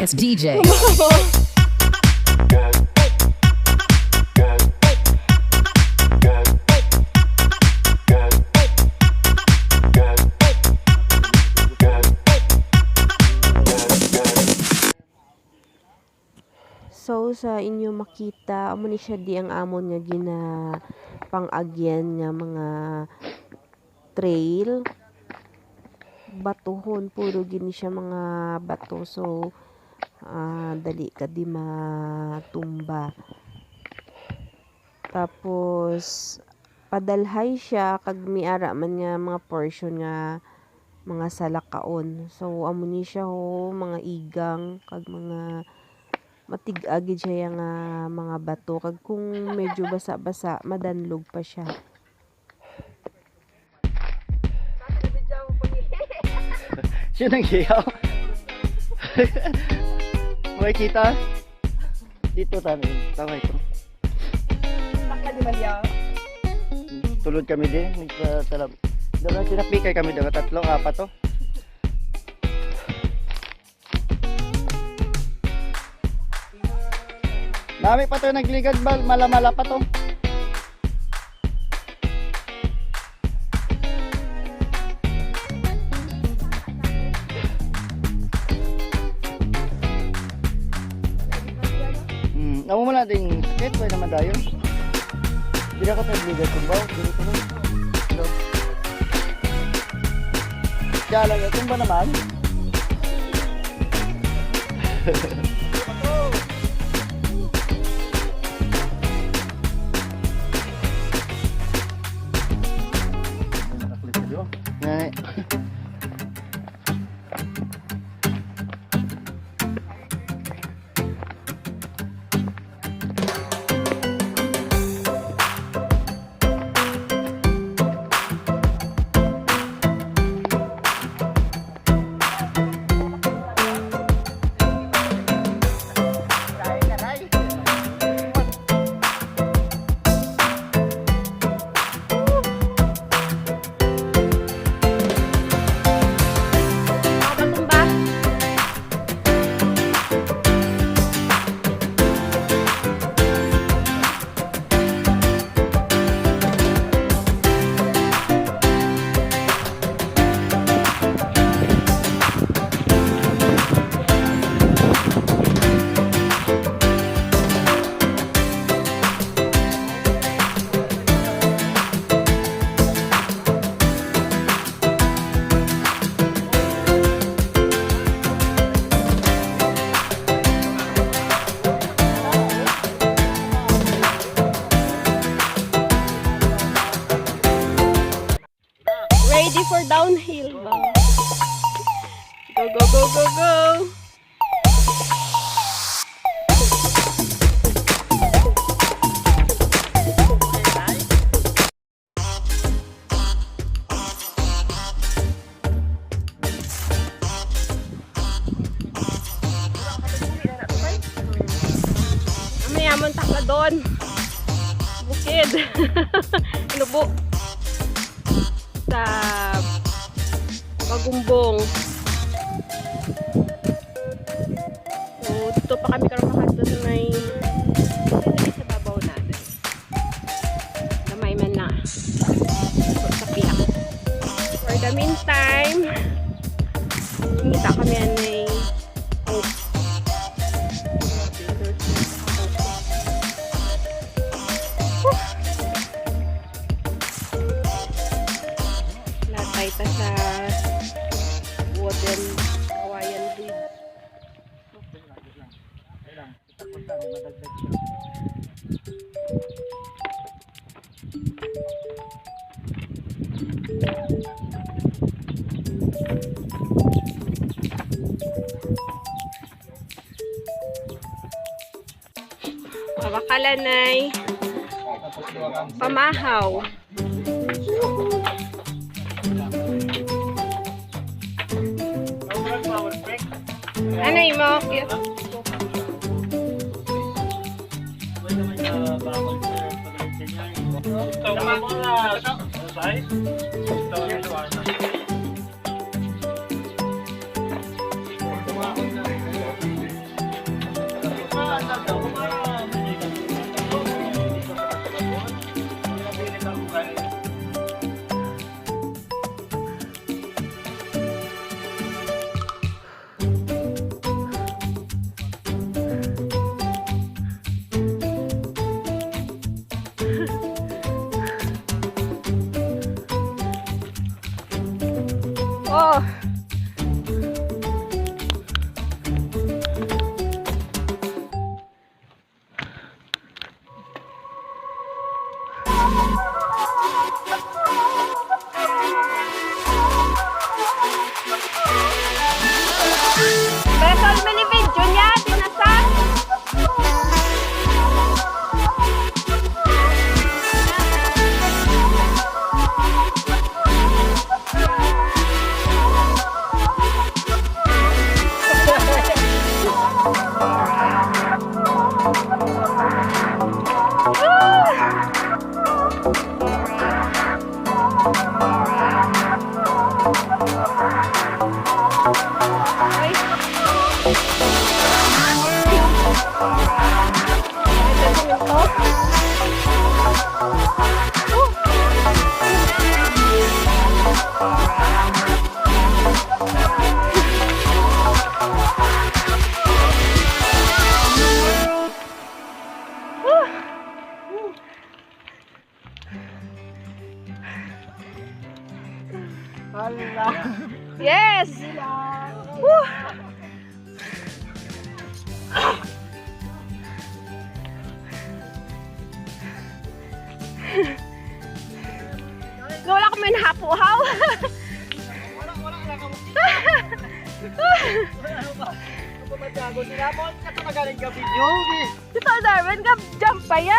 Famous DJ. So sa inyo makita amo ni siya di ang amon nga gina pang-agyan nga mga trail batuhon puro gini siya mga bato so dali ka di matumba. Tapos padalhay siya kag miara man nga mga portion nga mga salakaon. So amo ni siya ho mga igang kag mga matig-agi siya nga mga bato kag kung medyo basa-basa madanlog pa siya. Siya nang hiyaw. Makikita? Dito tayo. Tama ito. Takla di Malia. Tulod kami din. Talab. Dapat sinapikay kami daw. 3, 4 to. Nami pa to nagligad bal. Mala-mala pa to. Namumula ding sakit, pwede naman dayon. Hindi ako tayo ligat kung ba? Dito ko. Kaya lang, kung ba naman? Nay. Ready for downhill ba? Go go go go go. Amon takla doon. Bukid. Inubo. Sa Pagumbong. So, dito pa kami karon makadto sa may sa babaw natin. Gamay man lang. Sa piyak. For the meantime, kita kami anay hope. Latay ta sa wooden kawayan bridge. Pabakalan ay pamahaw. Ano yung mo? Oh. Besol mo ni video niya, dinasa. Yes! Woo! Wala ko may nahapuhaw. Wala lang ako. Sinabot ka ito magaling ka video. Ito, Darwin, ka jump pa ya.